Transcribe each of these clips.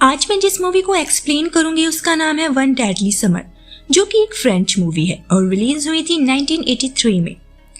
आज मैं जिस मूवी को एक्सप्लेन करूंगी उसका नाम है वन डेडली समर, जो कि एक फ्रेंच मूवी है और रिलीज हुई थी 1983 में।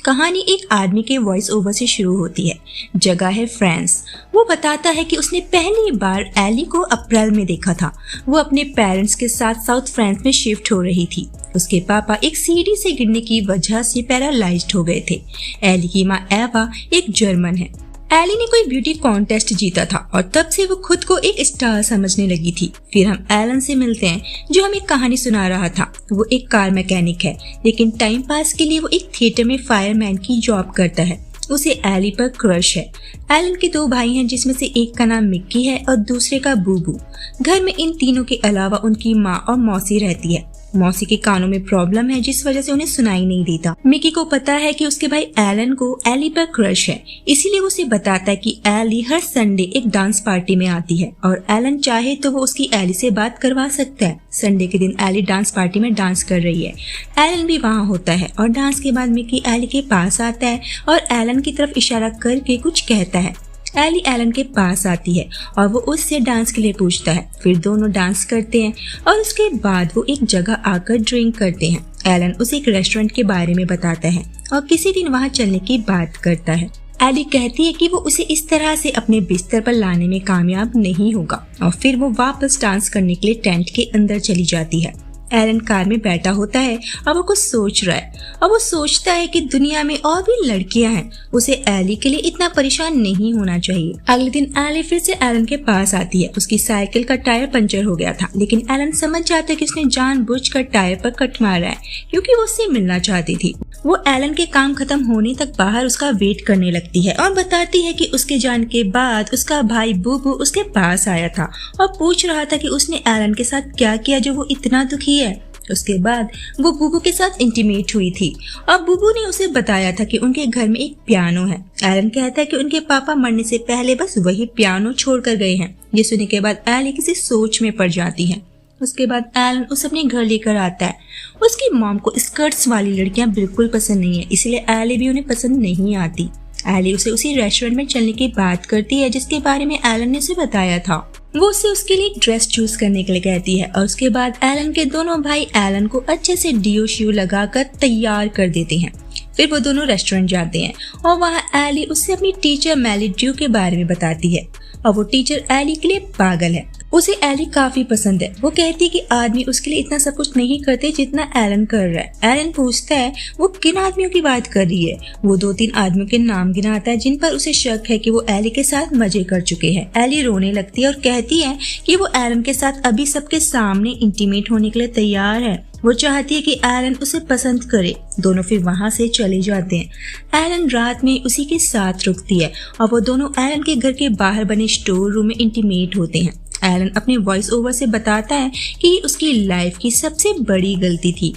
कहानी एक आदमी के वॉइस ओवर से शुरू होती है। जगह है फ्रांस। वो बताता है कि उसने पहली बार एली को अप्रैल में देखा था। वो अपने पेरेंट्स के साथ साउथ फ्रांस में शिफ्ट हो रही थी। उसके पापा एक सीढ़ी से गिरने की वजह से पैरालाइज्ड हो गए थे। एली की माँ एवा एक जर्मन है। एली ने कोई ब्यूटी कॉन्टेस्ट जीता था और तब से वो खुद को एक स्टार समझने लगी थी। फिर हम एलन से मिलते हैं, जो हमें कहानी सुना रहा था। वो एक कार मैकेनिक है, लेकिन टाइम पास के लिए वो एक थिएटर में फायरमैन की जॉब करता है। उसे एली पर क्रश है। एलन के दो भाई हैं, जिसमें से एक का नाम मिक्की है और दूसरे का बूबू। घर में इन तीनों के अलावा उनकी माँ और मौसी रहती है। मौसी के कानों में प्रॉब्लम है, जिस वजह से उन्हें सुनाई नहीं देता। मिकी को पता है कि उसके भाई एलन को एली पर क्रश है, इसीलिए वो उसे बताता है कि एली हर संडे एक डांस पार्टी में आती है और एलन चाहे तो वो उसकी एली से बात करवा सकता है। संडे के दिन एली डांस पार्टी में डांस कर रही है। एलन भी वहाँ होता है और डांस के बाद मिकी एली के पास आता है और एलन की तरफ इशारा करके कुछ कहता है। एली एलन के पास आती है और वो उससे डांस के लिए पूछता है। फिर दोनों डांस करते हैं और उसके बाद वो एक जगह आकर ड्रिंक करते हैं। एलन उसे एक रेस्टोरेंट के बारे में बताता है और किसी दिन वहाँ चलने की बात करता है। एली कहती है कि वो उसे इस तरह से अपने बिस्तर पर लाने में कामयाब नहीं होगा और फिर वो वापस डांस करने के लिए टेंट के अंदर चली जाती है। एलन कार में बैठा होता है और वो कुछ सोच रहा है और वो सोचता है कि दुनिया में और भी लड़कियां हैं, उसे एली के लिए इतना परेशान नहीं होना चाहिए। अगले दिन एली फिर से एलन के पास आती है। उसकी साइकिल का टायर पंचर हो गया था, लेकिन एलन समझ जाता है कि उसने जानबूझकर टायर पर कट मारा है क्योंकि वो उससे मिलना चाहती थी। वो एलन के काम खत्म होने तक बाहर उसका वेट करने लगती है और बताती है कि उसके जाने के बाद उसका भाई बूबू उसके पास आया था और पूछ रहा था कि उसने एलन के साथ क्या किया जो वो इतना दुखी है। उसके बाद वो बूबू के साथ इंटीमेट हुई थी और बूबू ने उसे बताया था कि उनके घर में एक पियानो है। एलन कहता है कि उनके पापा मरने से पहले बस वही पियानो छोड़कर गए हैं। ये सुनने के बाद एली किसी सोच में पड़ जाती है। उसके बाद एलन उसे अपने घर लेकर आता है। उसकी मॉम को स्कर्ट्स वाली लड़कियां बिल्कुल पसंद नहीं है, इसलिए एली भी उन्हें पसंद नहीं आती। एली उसे उसी रेस्टोरेंट में चलने की बात करती है जिसके बारे में एलन ने उसे बताया था। वो उसे उसके लिए एक ड्रेस चूज करने के लिए कहती है और उसके बाद एलन के दोनों भाई एलन को अच्छे से डियो शियो लगाकर तैयार कर देते हैं। फिर वो दोनों रेस्टोरेंट जाते हैं और वहाँ एली उससे अपनी टीचर मेली ड्रू के बारे में बताती है और वो टीचर एली के लिए पागल है। उसे एली काफी पसंद है। वो कहती है कि आदमी उसके लिए इतना सब कुछ नहीं करते जितना एलन कर रहा है। एलन पूछता है वो किन आदमियों की बात कर रही है। वो 2-3 आदमियों के नाम गिनाता है जिन पर उसे शक है कि वो एली के साथ मजे कर चुके हैं। एली रोने लगती है और कहती है कि वो एलन के साथ अभी सबके सामने इंटीमेट होने के लिए तैयार है। वो चाहती है कि एलन उसे पसंद करे। दोनों फिर वहाँ से चले जाते हैं। एलन रात में उसी के साथ रुकती है और वो दोनों एलन के घर के बाहर बने स्टोर रूम में इंटीमेट होते हैं। एलन अपने वॉइस ओवर से बताता है कि उसकी लाइफ की सबसे बड़ी गलती थी।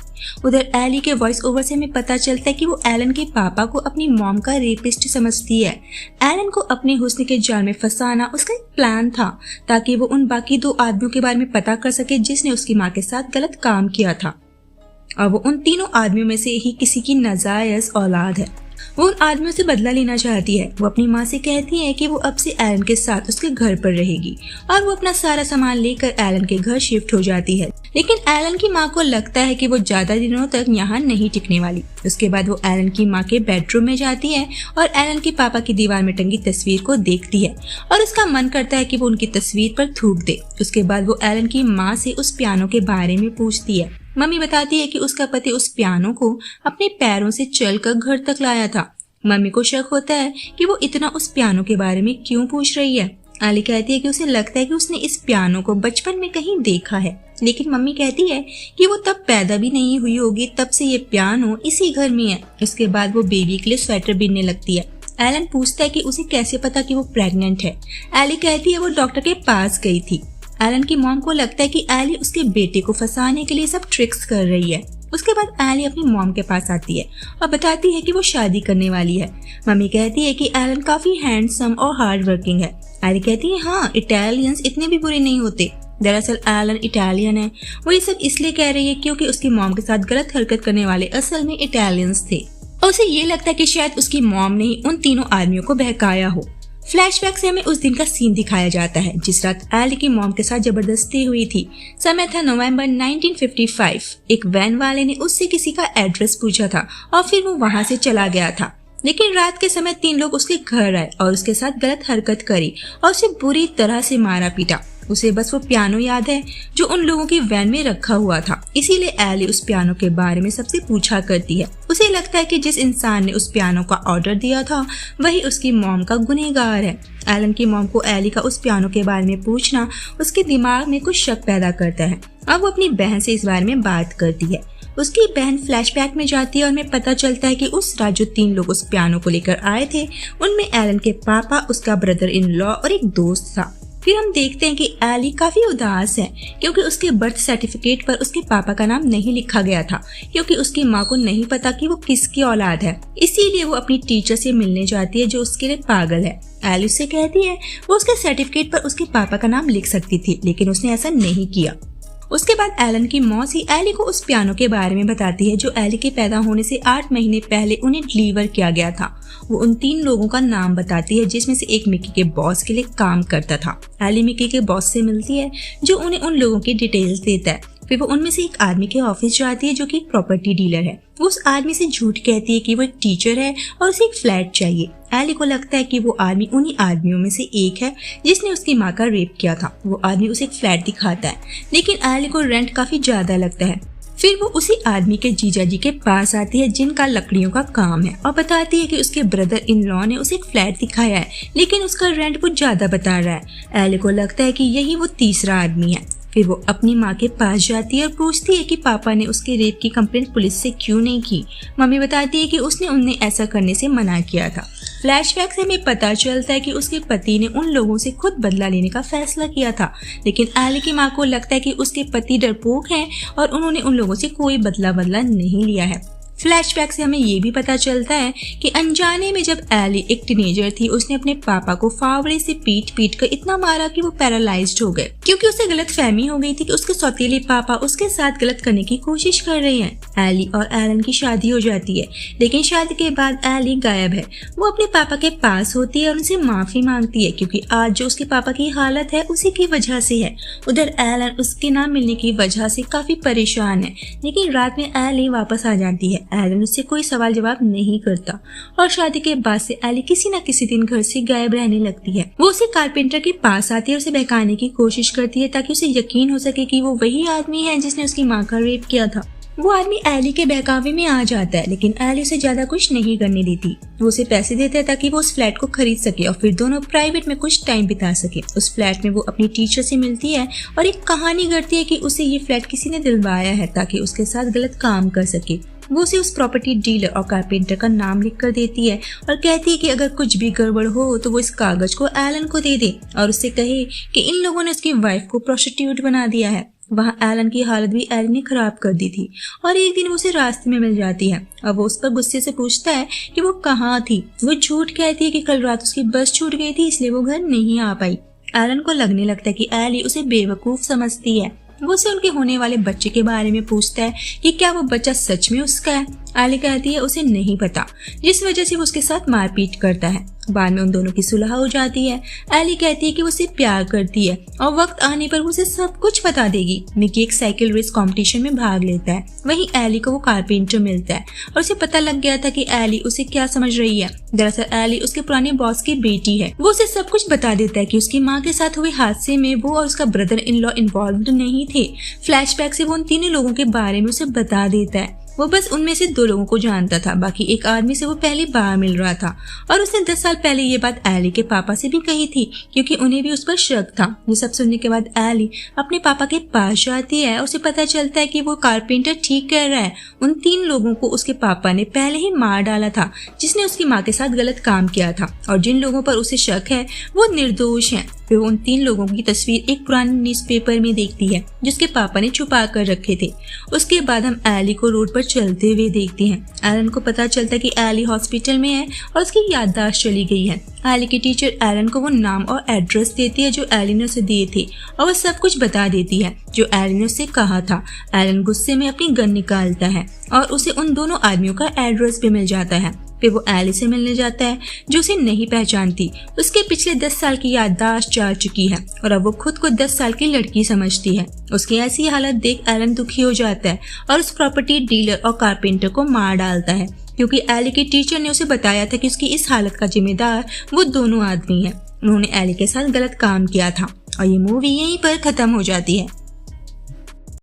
उधर एली के वॉइस ओवर से हमें पता चलता है कि वो एलन के पापा को अपनी मॉम का रेपिस्ट समझती है। एलन को अपने हुस्न के जाल में फंसाना उसका एक प्लान था ताकि वो उन बाकी 2 आदमियों के बारे में पता कर सके जिसने उसकी माँ के साथ गलत काम किया था और वो उन तीनों आदमियों में से ही किसी की नाजायज औलाद है। वो उन आदमियों से बदला लेना चाहती है। वो अपनी माँ से कहती है कि वो अब से एलन के साथ उसके घर पर रहेगी और वो अपना सारा सामान लेकर एलन के घर शिफ्ट हो जाती है। लेकिन एलन की माँ को लगता है कि वो ज्यादा दिनों तक यहाँ नहीं टिकने वाली। उसके बाद वो एलन की माँ के बेडरूम में जाती है और एलन के पापा की दीवार में टंगी तस्वीर को देखती है और उसका मन करता है कि वो उनकी तस्वीर पर थूक दे। उसके बाद वो एलन की माँ से उस पियानो के बारे में पूछती है। मम्मी बताती है कि उसका पति उस पियानो को अपने पैरों से चलकर घर तक लाया था। मम्मी को शक होता है कि वो इतना उस पियानो के बारे में क्यों पूछ रही है। एली कहती है कि उसे लगता है कि उसने इस पियानो को बचपन में कहीं देखा है, लेकिन मम्मी कहती है कि वो तब पैदा भी नहीं हुई होगी, तब से ये पियानो इसी घर में है। उसके बाद वो बेबी के लिए स्वेटर बिनने लगती है। एलन पूछता है कि उसे कैसे पता कि वो प्रेग्नेंट है। एली कहती है वो डॉक्टर के पास गई थी। एलन की मॉम को लगता है कि एली उसके बेटे को फंसाने के लिए सब ट्रिक्स कर रही है। उसके बाद एली अपनी मॉम के पास आती है और बताती है कि वो शादी करने वाली है। मम्मी कहती है कि एलन काफी हैंडसम और हार्ड वर्किंग है। एली कहती है हाँ, इटालियंस इतने भी बुरे नहीं होते। दरअसल एलन इटालियन है। वो ये सब इसलिए कह रही है क्योंकि उसकी मॉम के साथ गलत हरकत करने वाले असल में इटालियंस थे और उसे ये लगता है कि शायद उसकी मॉम ने उन तीनों आदमियों को बहकाया हो। फ्लैशबैक से हमें उस दिन का सीन दिखाया जाता है जिस रात एली की मॉम के साथ जबरदस्ती हुई थी। समय था नवंबर 1955। एक वैन वाले ने उससे किसी का एड्रेस पूछा था और फिर वो वहां से चला गया था। लेकिन रात के समय 3 लोग उसके घर आए और उसके साथ गलत हरकत करी और उसे बुरी तरह से मारा पीटा। उसे बस वो पियानो याद है जो उन लोगों की वैन में रखा हुआ था, इसीलिए एली उस पियानो के बारे में सबसे पूछा करती है। उसे लगता है कि जिस इंसान ने उस पियानो का ऑर्डर दिया था वही उसकी मॉम का गुनहगार है। एलन की मॉम को एली का उस पियानो के बारे में पूछना उसके दिमाग में कुछ शक पैदा करता है। अब वो अपनी बहन से इस बारे में बात करती है। उसकी बहन फ्लैशबैक में जाती है और हमें पता चलता है कि उस रात जो 3 लोग उस पियानो को लेकर आए थे उनमें एलन के पापा, उसका ब्रदर इन लॉ और एक दोस्त था। फिर हम देखते हैं कि एली काफी उदास है क्योंकि उसके बर्थ सर्टिफिकेट पर उसके पापा का नाम नहीं लिखा गया था, क्योंकि उसकी माँ को नहीं पता कि वो किसकी औलाद है। इसीलिए वो अपनी टीचर से मिलने जाती है जो उसके लिए पागल है। एली उससे कहती है वो उसके सर्टिफिकेट पर उसके पापा का नाम लिख सकती थी, लेकिन उसने ऐसा नहीं किया। उसके बाद एलन की मौसी एली को उस पियानो के बारे में बताती है जो एली के पैदा होने से 8 महीने पहले उन्हें डिलीवर किया गया था। वो उन 3 लोगों का नाम बताती है जिसमें से एक मिकी के बॉस के लिए काम करता था। एली मिकी के बॉस से मिलती है जो उन्हें उन लोगों की डिटेल्स देता है। फिर वो उनमें से एक आदमी के ऑफिस जाती है जो कि एक प्रॉपर्टी डीलर है। वो उस आदमी से झूठ कहती है कि वो एक टीचर है और उसे एक फ्लैट चाहिए। एली को लगता है कि वो आदमी उन्हीं आदमियों में से एक है जिसने उसकी माँ का रेप किया था। वो आदमी उसे एक फ्लैट दिखाता है, लेकिन एली को रेंट काफी ज्यादा लगता है। फिर वो उसी आदमी के जीजा जी के पास आती है जिनका लकड़ियों का काम है और बताती है कि उसके ब्रदर इन लॉ ने उसे एक फ्लैट दिखाया है, लेकिन उसका रेंट कुछ ज्यादा बता रहा है। एली को लगता है कि यही वो तीसरा आदमी है। फिर वो अपनी माँ के पास जाती है और पूछती है कि पापा ने उसके रेप की कंप्लेंट पुलिस से क्यों नहीं की। मम्मी बताती है कि उसने उन्हें ऐसा करने से मना किया था। फ्लैशबैक से हमें पता चलता है कि उसके पति ने उन लोगों से खुद बदला लेने का फैसला किया था, लेकिन एली की माँ को लगता है कि उसके पति डरपोक हैं और उन्होंने उन लोगों से कोई बदला नहीं लिया है। फ्लैशबैक से हमें ये भी पता चलता है कि अनजाने में जब एली एक टीनेजर थी उसने अपने पापा को फावड़े से पीट कर इतना मारा कि वो पैरालाइज्ड हो गए, क्योंकि उसे गलत फहमी हो गई थी कि उसके सौतेले पापा उसके साथ गलत करने की कोशिश कर रहे हैं। एली और एलन की शादी हो जाती है, लेकिन शादी के बाद एली गायब है। वो अपने पापा के पास होती है और उनसे माफी मांगती है क्योंकि आज जो उसके पापा की हालत है उसी की वजह से है। उधर एलन उसके ना मिलने की वजह से काफी परेशान है, लेकिन रात में एली वापस आ जाती है। एलन उससे कोई सवाल जवाब नहीं करता और शादी के बाद से एली किसी न किसी दिन घर से गायब रहने लगती है। वो उसे कारपेंटर के पास आती है और उसे बहकाने की कोशिश करती है ताकि उसे यकीन हो सके कि वो वही आदमी है जिसने उसकी माँ का रेप किया था। वो आदमी एली के बहकावे में आ जाता है, लेकिन एली उसे ज्यादा कुछ नहीं करने देती। वो उसे पैसे देता है ताकि वो उस फ्लैट को खरीद सके और फिर दोनों प्राइवेट में कुछ टाइम बिता सके। उस फ्लैट में वो अपनी टीचर से मिलती है और एक कहानी करती है कि उसे ये फ्लैट किसी ने दिलवाया है ताकि उसके साथ गलत काम कर सके। वो उसे उस प्रॉपर्टी डीलर और कारपेंटर का नाम लिख कर देती है और कहती है कि अगर कुछ भी गड़बड़ हो तो वो इस कागज को एलन को दे दे और उससे कहे कि इन लोगों ने उसकी वाइफ को प्रोस्टिट्यूट बना दिया है। वहाँ एलन की हालत भी एली ने खराब कर दी थी और एक दिन वो उसे रास्ते में मिल जाती है और वो उस पर गुस्से से पूछता है कि वो कहाँ थी। वो झूठ कहती है कि कल रात उसकी बस छूट गई थी इसलिए वो घर नहीं आ पाई। एलन को लगने लगता है कि एली उसे बेवकूफ समझती है। वो उसे उनके होने वाले बच्चे के बारे में पूछता है कि क्या वो बच्चा सच में उसका है। एली कहती है उसे नहीं पता, जिस वजह से वो उसके साथ मारपीट करता है। बाद में उन दोनों की सुलह हो जाती है। एली कहती है कि वो उसे प्यार करती है और वक्त आने पर वो उसे सब कुछ बता देगी। मिकी एक साइकिल रेस कंपटीशन में भाग लेता है। वहीं एली को वो कारपेंटर मिलता है और उसे पता लग गया था कि एली उसे क्या समझ रही है। दरअसल एली उसके पुराने बॉस की बेटी है। वो उसे सब कुछ बता देता है कि उसकी माँ के साथ हुए हादसे में वो और उसका ब्रदर इन लॉ इन्वॉल्व नहीं थे। फ्लैशबैक से वो उन 3 लोगों के बारे में उसे बता देता है। वो बस उनमें से 2 लोगों को जानता था, बाकी एक आदमी से वो पहली बार मिल रहा था और उसने 10 साल पहले ये बात एली के पापा से भी कही थी क्योंकि उन्हें भी उस पर शक था। ये सब सुनने के बाद एली अपने पापा के पास जाती है और उसे पता चलता है कि वो कारपेंटर ठीक कह रहा है। उन 3 लोगों को उसके पापा ने पहले ही मार डाला था जिसने उसकी माँ के साथ गलत काम किया था और जिन लोगों पर उसे शक है वो निर्दोष हैं। फिर वो उन 3 लोगों की तस्वीर एक पुराने न्यूज़पेपर में देखती है जिसके पापा ने छुपा कर रखे थे। उसके बाद हम एली को रोड पर चलते हुए देखते हैं। एलन को पता चलता है कि एली हॉस्पिटल में है और उसकी याददाश्त चली गई है। एली की टीचर एलन को वो नाम और एड्रेस देती है जो एली ने उसे दिए थे और वो सब कुछ बता देती है जो एली ने उससे कहा था। एलन गुस्से में अपनी गन निकालता है और उसे उन दोनों आदमियों का एड्रेस भी मिल जाता है। फिर वो एली से मिलने जाता है जो उसे नहीं पहचानती। उसके पिछले 10 साल की याददाश्त जा चुकी है और अब वो खुद को 10 साल की लड़की समझती है। उसकी ऐसी हालत देख एलन दुखी हो जाता है और उस प्रॉपर्टी डीलर और कारपेंटर को मार डालता है, क्योंकि एली की टीचर ने उसे बताया था कि उसकी इस हालत का जिम्मेदार वो दोनों आदमी हैं। उन्होंने एली के साथ गलत काम किया था। और ये मूवी यहीं पर खत्म हो जाती है।